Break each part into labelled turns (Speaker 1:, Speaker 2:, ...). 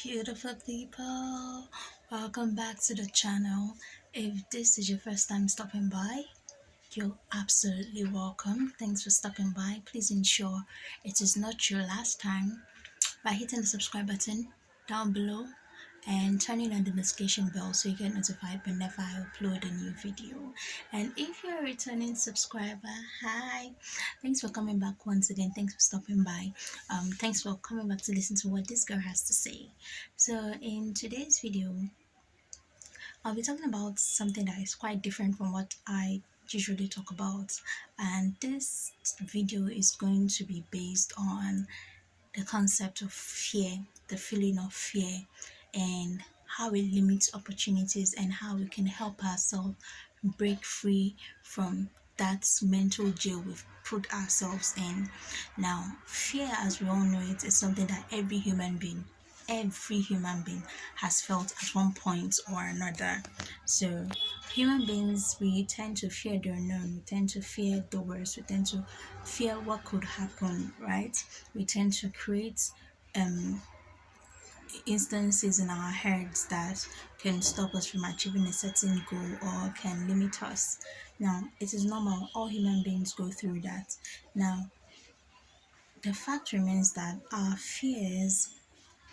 Speaker 1: Beautiful people, welcome back to the channel. If this is your first time stopping by, you're absolutely welcome. Thanks for stopping by. Please ensure it is not your last time by hitting the subscribe button down below and turning on the notification bell so you get notified whenever I upload a new video. And if you're a returning subscriber, hi, thanks for coming back once again. Thanks for stopping by. Thanks for coming back to listen to what this girl has to say. So in today's video, I'll be talking about something that is quite different from what I usually talk about, and this video is going to be based on the concept of fear, the feeling of fear, and how it limits opportunities and how we can help ourselves break free from that mental jail we've put ourselves in. Now, fear, as we all know it, is something that every human being has felt at one point or another. So human beings, we tend to fear the unknown, we tend to fear the worst, we tend to fear what could happen, right? We tend to create instances in our heads that can stop us from achieving a certain goal or can limit us. Now, it is normal, all human beings go through that. Now, the fact remains that our fears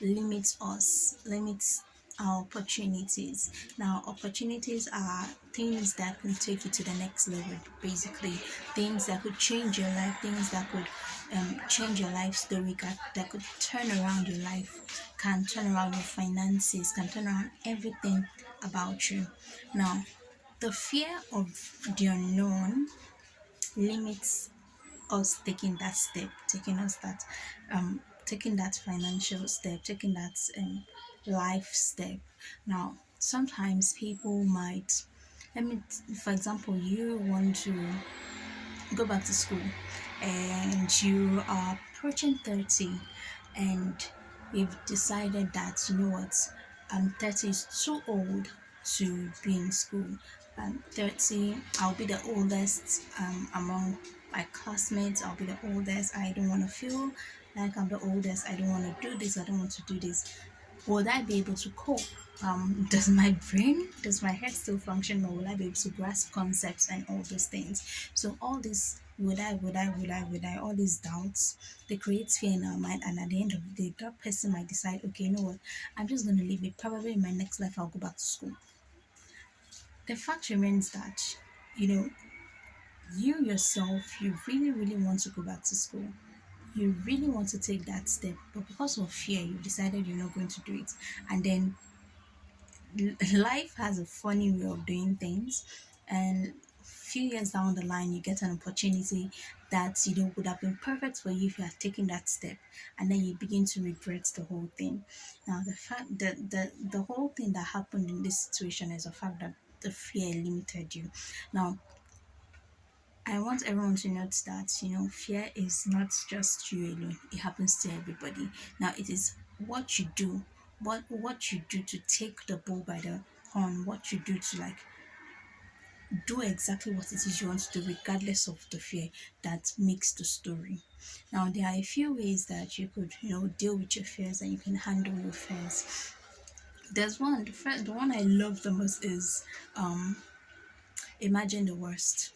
Speaker 1: limits us, limits our opportunities. Now, opportunities are things that can take you to the next level, basically, things that could change your life, things that could change your life story, that could turn around your life, can turn around your finances, can turn around everything about you. Now, the fear of the unknown limits us taking that step, taking that financial step, taking that life step. Now, sometimes people might, let me, for example, you want to go back to school and you are approaching 30 and you've decided that, you know what, 30 is too old to be in school. 30, I'll be the oldest among my classmates. I'll be the oldest. I don't want to feel like I'm the oldest. I don't want to do this. I don't want to do this. Would I be able to cope? Does my head still function, or will I be able to grasp concepts and all those things? So all this all these doubts, they create fear in our mind, and at the end of the day, that person might decide, okay, you know what, I'm just gonna leave it. Probably in my next life I'll go back to school. The fact remains that, you know, you yourself, you really want to go back to school. You really want to take that step, but because of fear, you decided you're not going to do it. And then life has a funny way of doing things, and few years down the line you get an opportunity that, you know, would have been perfect for you if you had taken that step, and then you begin to regret the whole thing. Now, the fact that the whole thing that happened in this situation is the fact that the fear limited you. Now, I want everyone to note that, you know, fear is not just you alone. It happens to everybody. Now, it is what you do, what you do to take the bull by the horn, what you do to, like, do exactly what it is you want to do, regardless of the fear, that makes the story. Now, there are a few ways that you could, you know, deal with your fears and you can handle your fears. There's one, the one I love the most is imagine the worst.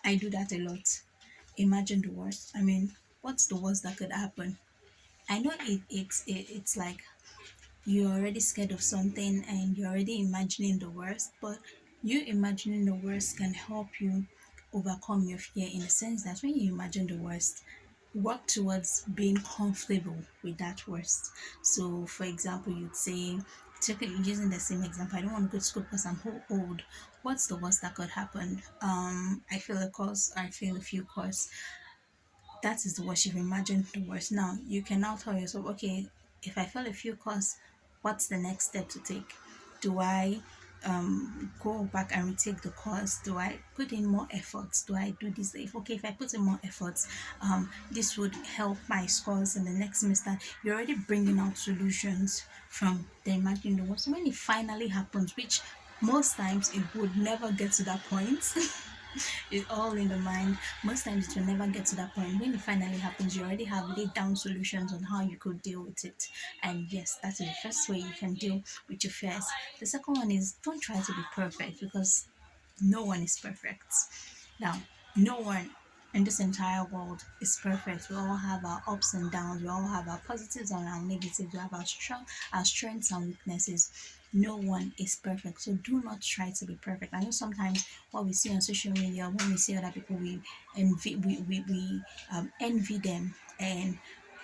Speaker 1: I do that a lot. Imagine the worst. I mean, what's the worst that could happen? I know it's like you're already scared of something and you're already imagining the worst, but you imagining the worst can help you overcome your fear, in the sense that when you imagine the worst, work towards being comfortable with that worst. So, for example, you'd say, using the same example, I don't want to go to school because I'm old. What's the worst that could happen? I fail a course, I fail a few courses. That is the worst. You've imagined the worst. Now you can now tell yourself, okay, if I fail a few courses, what's the next step to take? Do I go back and retake the course? Do I put in more efforts? Do I do this? If I put in more efforts, this would help my scores in the next semester. You're already bringing out solutions from the imagined worst. So when it finally happens, which most times it would never get to that point, It's all in the mind. Most times it will never get to that point. When it finally happens, you already have laid down solutions on how you could deal with it. And yes, that is the first way you can deal with your fears. The second one is don't try to be perfect, because no one is perfect. Now, no one in this entire world is perfect. We all have our ups and downs. We all have our positives and our negatives. We have our strengths and weaknesses. No one is perfect. So do not try to be perfect. I know sometimes what we see on social media, when we see other people, we envy them, and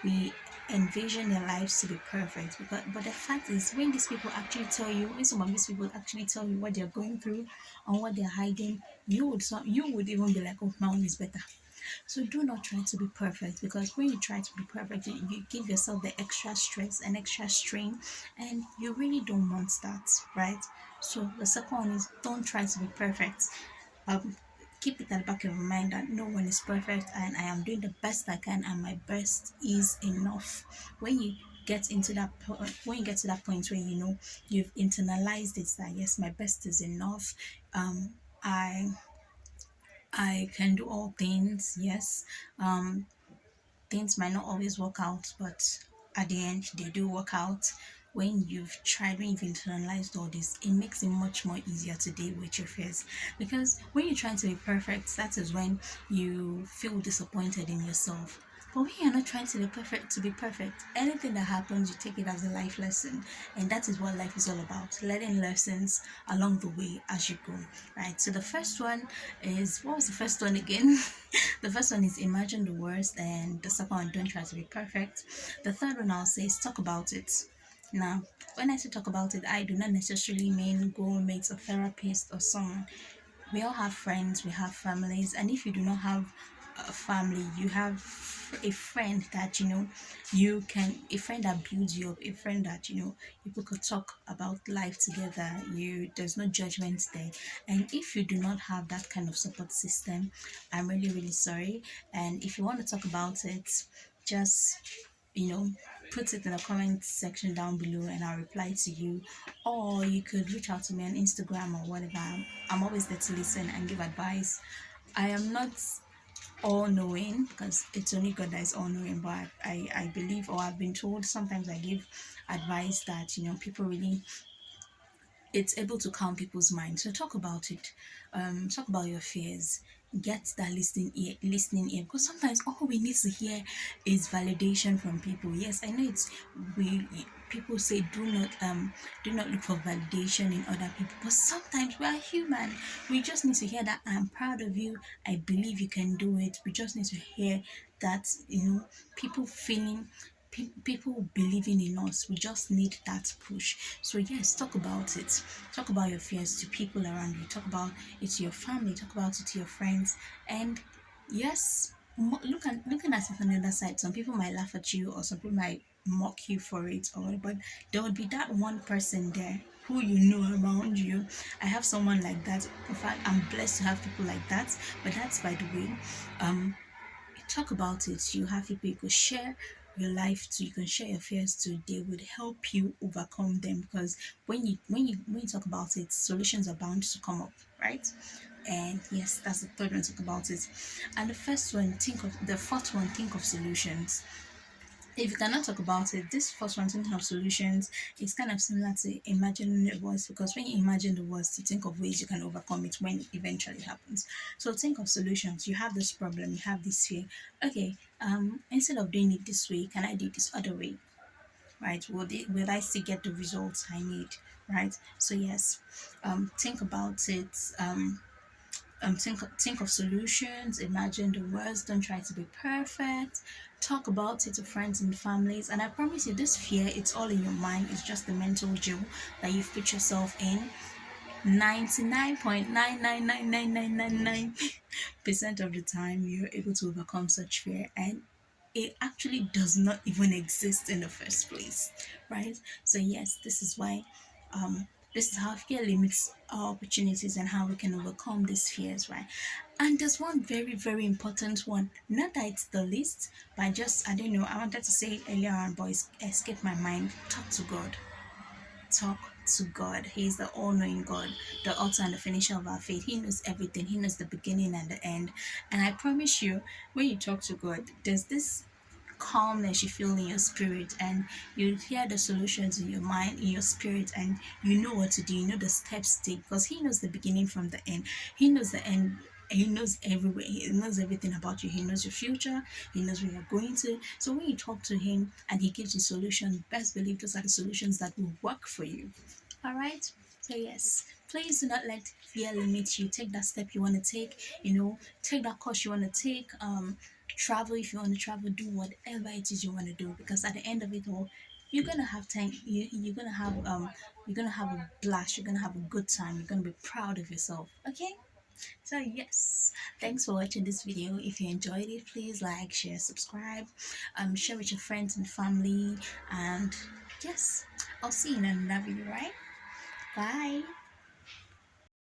Speaker 1: we envision their lives to be perfect. But the fact is, when these people actually tell you, when some of these people actually tell you what they're going through and what they're hiding, you would even be like, oh, my own is better. So do not try to be perfect, because when you try to be perfect, you give yourself the extra stress and extra strain, and you really don't want that, right? So the second one is don't try to be perfect. Um, Keep it at the back of your mind that no one is perfect, and I am doing the best I can, and my best is enough. When you when you get to that point where you know you've internalized it, that yes, my best is enough. um i I can do all things, yes. Things might not always work out, but at the end, they do work out. When you've internalized all this, it makes it much more easier to deal with your fears. Because when you're trying to be perfect, that is when you feel disappointed in yourself. But when you're not trying to be perfect, anything that happens, you take it as a life lesson. And that is what life is all about, learning lessons along the way as you go, right? So the first one is, what was the first one again? The first one is imagine the worst, and the second one, don't try to be perfect. The third one I'll say is talk about it. Now, when I say talk about it, I do not necessarily mean go meet a therapist or someone. We all have friends, we have families, and if you do not have a family, you have a friend that a friend that builds you up, a friend that you could talk about life together. There's no judgment there. And if you do not have that kind of support system, I'm really, really sorry. And if you want to talk about it, just you know put it in the comment section down below, and I'll reply to you. Or you could reach out to me on Instagram or whatever. I'm always there to listen and give advice. I am not all knowing, because it's only God that is all knowing, but I believe, or I've been told, sometimes I give advice that people really, it's able to calm people's minds. So talk about it. Talk about your fears. Get that listening ear, because sometimes all we need to hear is validation from people. Yes, I know it's we people say do not look for validation in other people, but sometimes we are human. We just need to hear that I'm proud of you. I believe you can do it. We just need to hear that people feeling people believing in us. We just need that push. So yes, talk about it. Talk about your fears to people around you. Talk about it to your family. Talk about it to your friends. And yes, looking at it on the other side, some people might laugh at you, or some people might mock you for it, or but there would be that one person there who around you. I have someone like that. In fact, I'm blessed to have people like that. But that's by the way. Talk about it. You have people you could share your life to, you can share your fears to. They would help you overcome them, because when you talk about it, solutions are bound to come up, right? And yes, that's the third one, talk about it. And the fourth one, think of solutions. If you cannot talk about it, this first one, thinking of solutions, is kind of similar to imagining the worst, because when you imagine the worst, you think of ways you can overcome it when it eventually happens. So think of solutions. You have this problem, you have this fear. Okay, instead of doing it this way, can I do it this other way? Right? Will I still get the results I need? Right? So yes, think about it. Think of solutions, imagine the worst, don't try to be perfect, talk about it to friends and families. And I promise you, this fear, it's all in your mind. It's just the mental jail that you've put yourself in. 99.9999999% of the time you're able to overcome such fear, and it actually does not even exist in the first place, right? So yes, this is how fear limits our opportunities and how we can overcome these fears, right? And there's one very, very important one. Not that it's the least, but I don't know. I wanted to say it earlier on, but it escaped my mind. Talk to God. Talk to God. He is the all-knowing God, the author and the finisher of our faith. He knows everything. He knows the beginning and the end. And I promise you, when you talk to God, there's this calmness you feel in your spirit, and you hear the solutions in your mind, in your spirit, and you know what to do, you know the steps to take, because he knows the beginning from the end. He knows the end. He knows everywhere. He knows everything about you. He knows your future. He knows where you're going to. So when you talk to him and he gives you solutions, best believe those are the solutions that will work for you. All right. So yes, please do not let fear limit you. Take that step you want to take. Take that course you want to take. Travel if you want to travel. Do whatever it is you want to do, because at the end of it all, you're gonna have time. You're gonna have a blast. You're gonna have a good time. You're gonna be proud of yourself. Okay. So yes, thanks for watching this video. If you enjoyed it, please like, share, subscribe, share with your friends and family, and yes, I'll see you in another video. Right? Bye.